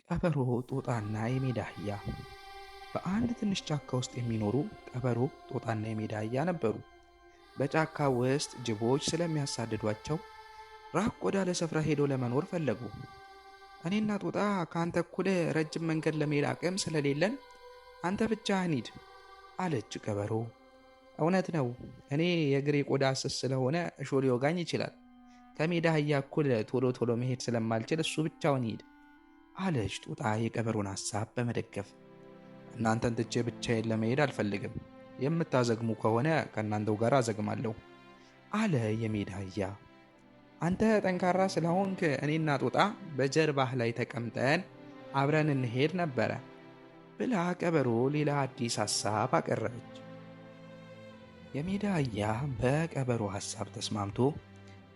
ቀበሮ፣ ጦጣና የሜዳ አህያ። በአንድ ትንሽ ጫካ ውስጥ የሚኖሩ ቀበሮ፣ ጦጣና የሜዳ አህያ ነበሩ። በጫካ ውስጥ ጅቦች ስለሚያሳድዷቸው ራቅ ወዳለ ስፍራ ሄደው ለመኖር ፈለጉ። እኔና ጦጣ ከአንተ እኩል ረጅም መንገድ ለመሄድ አቅም ስለሌለን አንተ ብቻህን ሂድ አለች ቀበሮ። እውነት ነው፣ እኔ የእግሬ ቆዳ ስስ ስለሆነ እሾህ ሊወጋኝ ይችላል። ከሜዳ አህያ እኩል ቶሎ ቶሎ መሄድ ስለማልችል እሱ ብቻውን ሂድ አለች ጦጣ የቀበሮን ሐሳብ በመደገፍ። እናንተን ትቼ ብቻዬን ለመሄድ አልፈልግም። የምታዘግሙ ከሆነ ከእናንተው ጋር አዘግማለሁ አለ የሜዳ አህያ። አንተ ጠንካራ ስለሆንክ እኔና ጦጣ በጀርባህ ላይ ተቀምጠን አብረን እንሄድ ነበረ ብላ ቀበሮ ሌላ አዲስ ሐሳብ አቀረበች። የሜዳ አህያ በቀበሮ ሐሳብ ተስማምቶ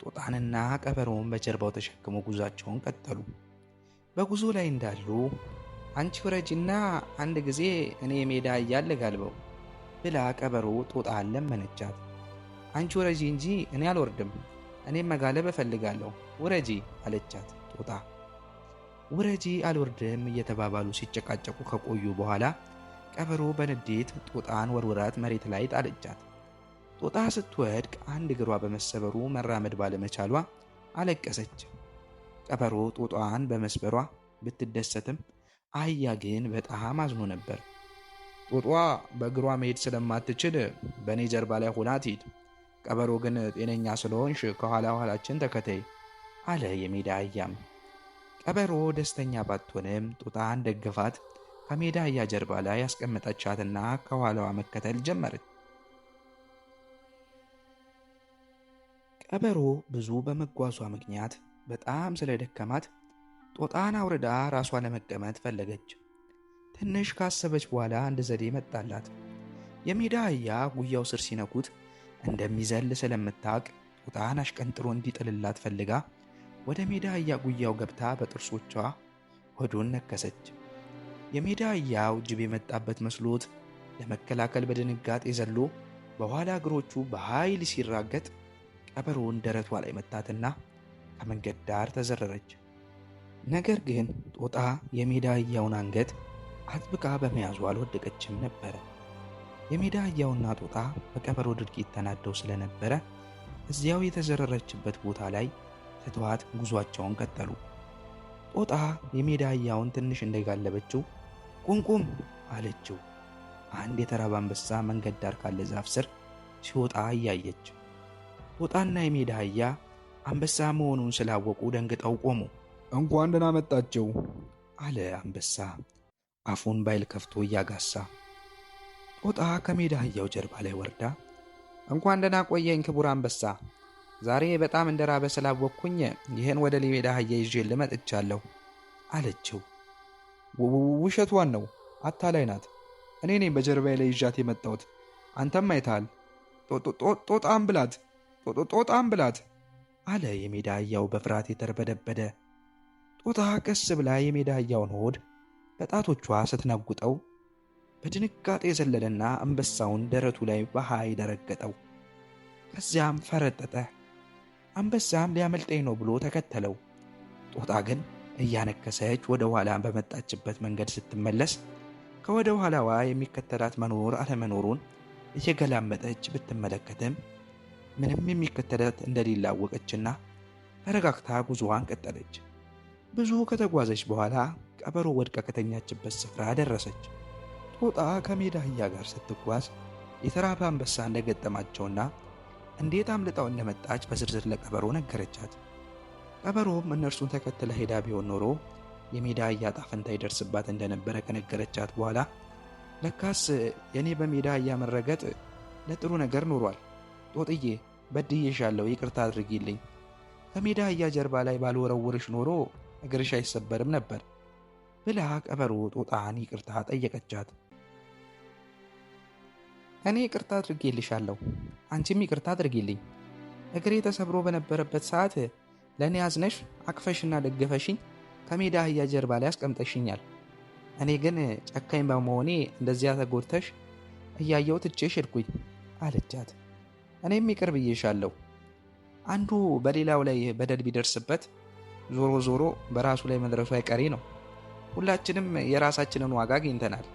ጦጣንና ቀበሮውን በጀርባው ተሸክሞ ጉዟቸውን ቀጠሉ። በጉዞ ላይ እንዳሉ አንቺ ውረጂና አንድ ጊዜ እኔ የሜዳ አህያ ልጋልበው ብላ ቀበሮ ጦጣን ለመነቻት። አንቺ ውረጂ እንጂ እኔ አልወርድም፣ እኔም መጋለብ እፈልጋለሁ፣ ውረጂ አለቻት ጦጣ። ውረጂ አልወርድም እየተባባሉ ሲጨቃጨቁ ከቆዩ በኋላ ቀበሮ በንዴት ጦጣን ወርውራት መሬት ላይ ጣለቻት። ጦጣ ስትወድቅ አንድ እግሯ በመሰበሩ መራመድ ባለመቻሏ አለቀሰች። ቀበሮ ጦጣዋን በመስበሯ ብትደሰትም አህያ ግን በጣም አዝኖ ነበር። ጦጣዋ በእግሯ መሄድ ስለማትችል በእኔ ጀርባ ላይ ሆና ትሂድ፣ ቀበሮ ግን ጤነኛ ስለሆንሽ ከኋላ ኋላችን ተከተይ አለ የሜዳ አህያም። ቀበሮ ደስተኛ ባትሆንም ጦጣን ደግፋት ከሜዳ አህያ ጀርባ ላይ ያስቀመጠቻትና ከኋላዋ መከተል ጀመረች። ቀበሮ ብዙ በመጓዟ ምክንያት በጣም ስለደከማት ጦጣን አውርዳ ራሷ ለመቀመጥ ፈለገች። ትንሽ ካሰበች በኋላ አንድ ዘዴ መጣላት። የሜዳ አህያ ጉያው ስር ሲነኩት እንደሚዘል ስለምታውቅ ጦጣን አሽቀንጥሮ እንዲጥልላት ፈልጋ ወደ ሜዳ አህያ ጉያው ገብታ በጥርሶቿ ሆዱን ነከሰች። የሜዳ አህያው ጅብ የመጣበት መስሎት ለመከላከል በድንጋጤ ዘሎ በኋላ እግሮቹ በኃይል ሲራገጥ ቀበሮውን ደረቷ ላይ መታትና ከመንገድ ዳር ተዘረረች። ነገር ግን ጦጣ የሜዳ አህያውን አንገት አጥብቃ በመያዙ አልወደቀችም ነበረ። የሜዳ አህያውና ጦጣ በቀበሮ ድርጊት ተናደው ስለነበረ እዚያው የተዘረረችበት ቦታ ላይ ትተዋት ጉዟቸውን ቀጠሉ። ጦጣ የሜዳ አህያውን ትንሽ እንደጋለበችው ቁምቁም አለችው። አንድ የተራበ አንበሳ መንገድ ዳር ካለ ዛፍ ስር ሲወጣ እያየች ጦጣና የሜዳ አህያ አንበሳ መሆኑን ስላወቁ ደንግጠው ቆሙ። እንኳን ደህና መጣችሁ አለ አንበሳ አፉን ባይል ከፍቶ እያጋሳ። ጦጣ ከሜዳ አህያው ጀርባ ላይ ወርዳ እንኳን ደህና ቆየኝ ክቡር አንበሳ፣ ዛሬ በጣም እንደራበ ስላወቅኩኝ ይህን ወደ ሜዳ አህያ ይዤ ልመጥቻለሁ አለችው። ውሸቷን ነው፣ አታላይ ናት። እኔ ነኝ በጀርባዬ ላይ ይዣት የመጣሁት። አንተም አይተሃል። ጦጣም ብላት ጦጣም ብላት አለ የሜዳ አህያው በፍርሃት የተርበደበደ። ጦጣ ቀስ ብላ የሜዳ አህያውን ሆድ በጣቶቿ ስትነጉጠው በድንጋጤ ዘለለና አንበሳውን ደረቱ ላይ በኃይል ረገጠው። ከዚያም ፈረጠጠ። አንበሳም ሊያመልጠኝ ነው ብሎ ተከተለው። ጦጣ ግን እያነከሰች ወደ ኋላ በመጣችበት መንገድ ስትመለስ ከወደ ኋላዋ የሚከተላት መኖር አለመኖሩን እየገላመጠች ብትመለከትም ምንም የሚከተላት እንደሌለ አወቀችና ተረጋግታ ጉዞዋን ቀጠለች። ብዙ ከተጓዘች በኋላ ቀበሮ ወድቃ ከተኛችበት ስፍራ ደረሰች። ጦጣ ከሜዳ አህያ ጋር ስትጓዝ የተራበ አንበሳ እንደገጠማቸውና እንዴት አምልጣው እንደመጣች በዝርዝር ለቀበሮ ነገረቻት። ቀበሮም እነርሱን ተከትላ ሄዳ ቢሆን ኖሮ የሜዳ አህያ ዕጣ ፈንታ ይደርስባት እንደነበረ ከነገረቻት በኋላ ለካስ የኔ በሜዳ አህያ መረገጥ ለጥሩ ነገር ኖሯል። ጦጥዬ በድዬሻለሁ፣ ይቅርታ አድርጊልኝ። ከሜዳ አህያ ጀርባ ላይ ባልወረውርሽ ኖሮ እግርሽ አይሰበርም ነበር ብላ ቀበሮ ጦጣን ይቅርታ ጠየቀቻት። እኔ ይቅርታ አድርጌልሻለሁ፣ አንቺም ይቅርታ አድርጊልኝ። እግሬ ተሰብሮ በነበረበት ሰዓት ለእኔ አዝነሽ አቅፈሽና ደገፈሽኝ ከሜዳ አህያ ጀርባ ላይ አስቀምጠሽኛል። እኔ ግን ጨካኝ በመሆኔ እንደዚያ ተጎድተሽ እያየው ትቼሽ ሄድኩኝ አለቻት። እኔም ይቅር ብዬሻለሁ። አንዱ በሌላው ላይ በደል ቢደርስበት ዞሮ ዞሮ በራሱ ላይ መድረሱ አይቀሬ ነው። ሁላችንም የራሳችንን ዋጋ አግኝተናል።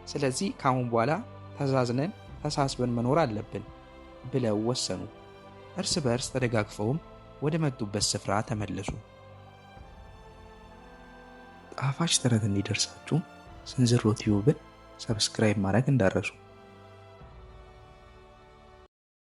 ስለዚህ ከአሁን በኋላ ተዛዝነን ተሳስበን መኖር አለብን ብለው ወሰኑ። እርስ በርስ ተደጋግፈውም ወደ መጡበት ስፍራ ተመለሱ። ጣፋጭ ተረት እንዲደርሳችሁ ስንዝር ቲዩብን ሰብስክራይብ ማድረግ እንዳረሱ።